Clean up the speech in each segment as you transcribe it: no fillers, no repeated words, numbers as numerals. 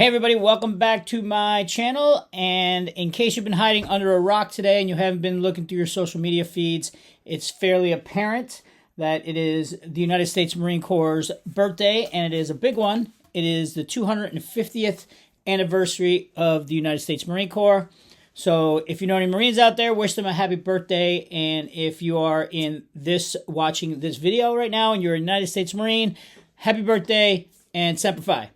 Hey everybody, welcome back to my channel. And in case you've been hiding under a rock today and you haven't been looking through your social media feeds, it's fairly apparent that it is the United States Marine Corps' birthday, and it is a big one. It is the 250th anniversary of the United States Marine Corps. So if you know any Marines out there, wish them a happy birthday. And if you are watching this video right now and you're a United States Marine, happy birthday and Semper Fi.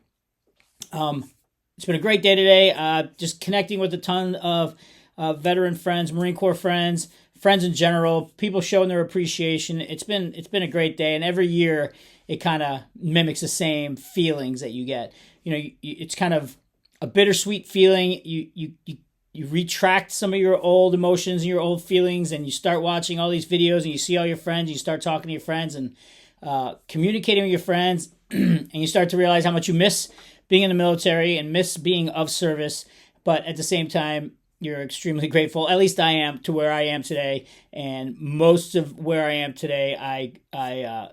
It's been a great day today. Just connecting with a ton of veteran friends, Marine Corps friends in general, people showing their appreciation. It's been a great day, and every year it kind of mimics the same feelings that you get. You know, it's kind of a bittersweet feeling. You retract some of your old emotions and your old feelings, and you start watching all these videos, and you see all your friends. You start talking to your friends and communicating with your friends, and you start to realize how much you miss being in the military and miss being of service, but at the same time, you're extremely grateful. At least I am, to where I am today, and most of where I am today, I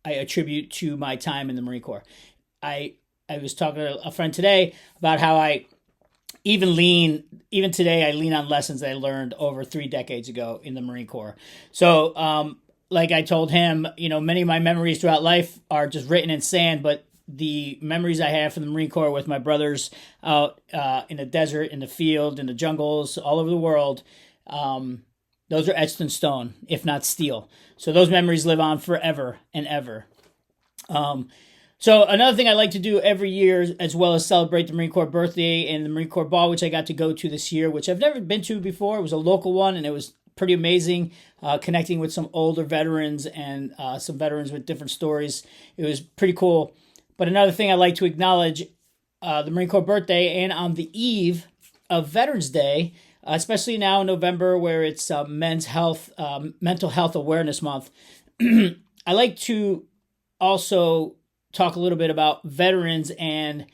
attribute to my time in the Marine Corps. I was talking to a friend today about how I even today, I lean on lessons that I learned over 3 decades ago in the Marine Corps. So, like I told him, you know, many of my memories throughout life are just written in sand, but the memories I have from the Marine Corps with my brothers out in the desert, in the field, in the jungles, all over the world, those are etched in stone, if not steel. So those memories live on forever and ever. So another thing I like to do every year, as well as celebrate the Marine Corps birthday and the Marine Corps Ball, which I got to go to this year, which I've never been to before. It was a local one, and it was pretty amazing, connecting with some older veterans and some veterans with different stories. It was pretty cool. But another thing I like to acknowledge, the Marine Corps birthday, and on the eve of Veterans Day, especially now in November where it's Mental Health Awareness Month, I like to also talk a little bit about veterans and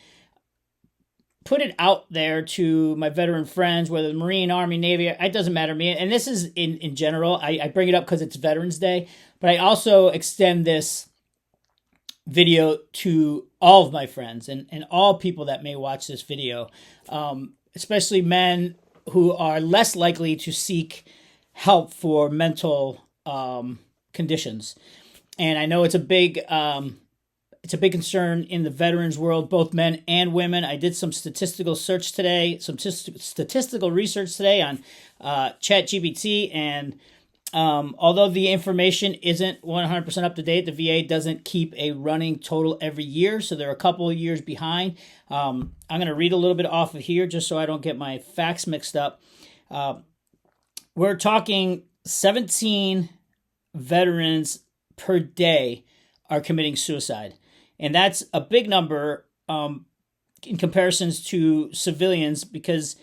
put it out there to my veteran friends, whether the Marine, Army, Navy, it doesn't matter to me. And this is in general. I bring it up because it's Veterans Day, but I also extend this video to all of my friends and all people that may watch this video, especially men who are less likely to seek help for mental conditions. And I know it's a big concern in the veterans world, both men and women. I did some statistical research today on ChatGPT, and although the information isn't 100% up to date, the VA doesn't keep a running total every year, so they're a couple of years behind. I'm going to read a little bit off of here just so I don't get my facts mixed up. We're talking 17 veterans per day are committing suicide, and that's a big number in comparisons to civilians, because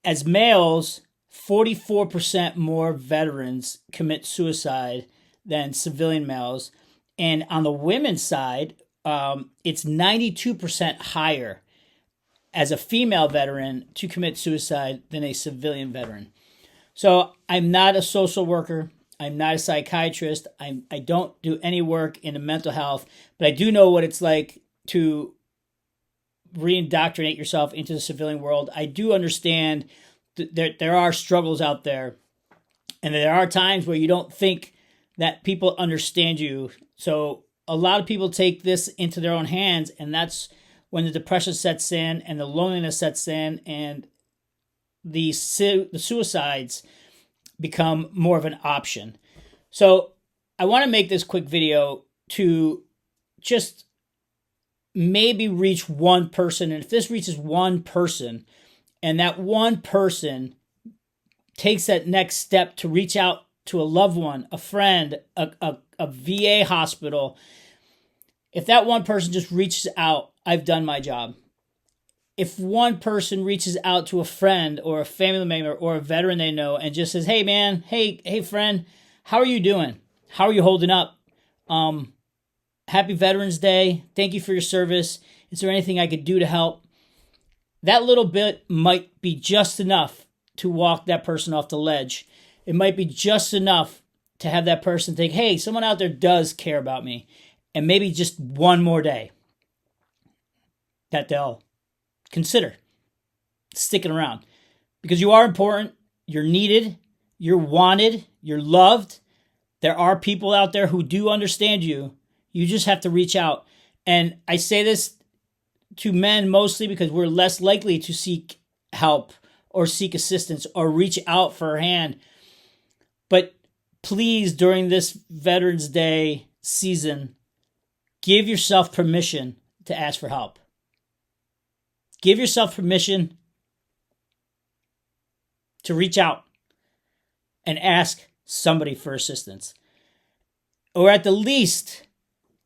as males, 44% more veterans commit suicide than civilian males. And on the women's side, it's 92% higher as a female veteran to commit suicide than a civilian veteran. So I'm not a social worker. I'm not a psychiatrist. I don't do any work in the mental health, but I do know what it's like to reindoctrinate yourself into the civilian world. I do understand there are struggles out there, and there are times where you don't think that people understand you. So a lot of people take this into their own hands, and that's when the depression sets in and the loneliness sets in, and the suicides become more of an option. So I want to make this quick video to just maybe reach one person, and if this reaches one person, and that one person takes that next step to reach out to a loved one, a friend, a VA hospital, if that one person just reaches out, I've done my job. If one person reaches out to a friend or a family member or a veteran they know and just says, hey man, hey friend, how are you doing? How are you holding up? Happy Veterans Day. Thank you for your service. Is there anything I could do to help? That little bit might be just enough to walk that person off the ledge. It might be just enough to have that person think, hey, someone out there does care about me. And maybe just one more day that they'll consider sticking around, because you are important, you're needed, you're wanted, you're loved. There are people out there who do understand you. You just have to reach out. And I say this to men mostly because we're less likely to seek help or seek assistance or reach out for a hand. But please, during this Veterans Day season, give yourself permission to ask for help. Give yourself permission to reach out and ask somebody for assistance. Or at the least,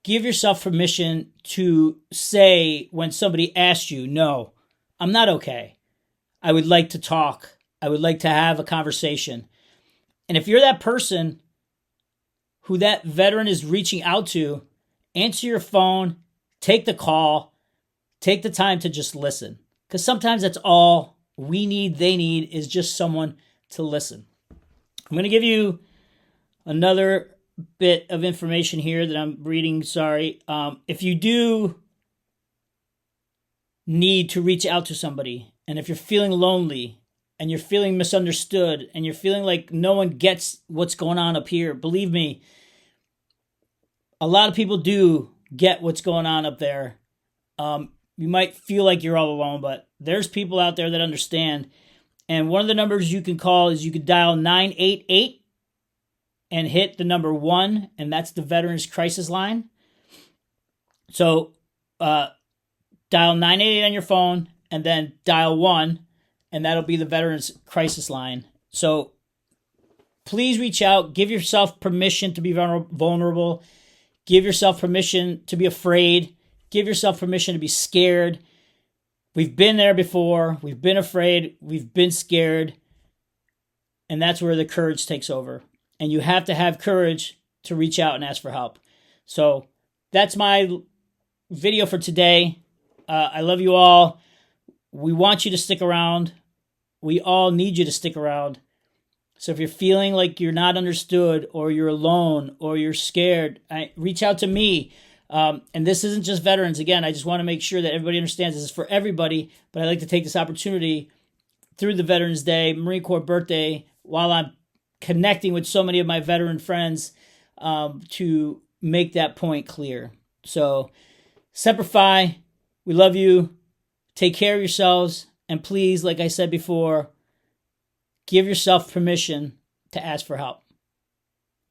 give yourself permission to say when somebody asks you, no, I'm not okay. I would like to talk. I would like to have a conversation. And if you're that person who that veteran is reaching out to, answer your phone, take the call, take the time to just listen. Because sometimes that's all we need, they need, is just someone to listen. I'm going to give you another bit of information here that I'm reading. Sorry. If you do need to reach out to somebody, and if you're feeling lonely and you're feeling misunderstood and you're feeling like no one gets what's going on up here, believe me, a lot of people do get what's going on up there. You might feel like you're all alone, but there's people out there that understand. And one of the numbers you can call is you could dial 988 and hit the number 1, and that's the Veterans Crisis Line. So dial 988 on your phone and then dial 1, and that'll be the Veterans Crisis Line. So please reach out. Give yourself permission to be vulnerable. Give yourself permission to be afraid. Give yourself permission to be scared. We've been there before. We've been afraid. We've been scared. And that's where the courage takes over. And you have to have courage to reach out and ask for help. So that's my video for today. I love you all. We want you to stick around. We all need you to stick around. So if you're feeling like you're not understood or you're alone or you're scared, reach out to me. And this isn't just veterans. Again, I just want to make sure that everybody understands this is for everybody. But I'd like to take this opportunity through the Veterans Day, Marine Corps birthday, while I'm connecting with so many of my veteran friends, to make that point clear. So, Semper Fi, we love you. Take care of yourselves. And please, like I said before, give yourself permission to ask for help.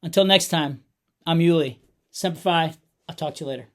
Until next time, I'm Yuli. Semper Fi. I'll talk to you later.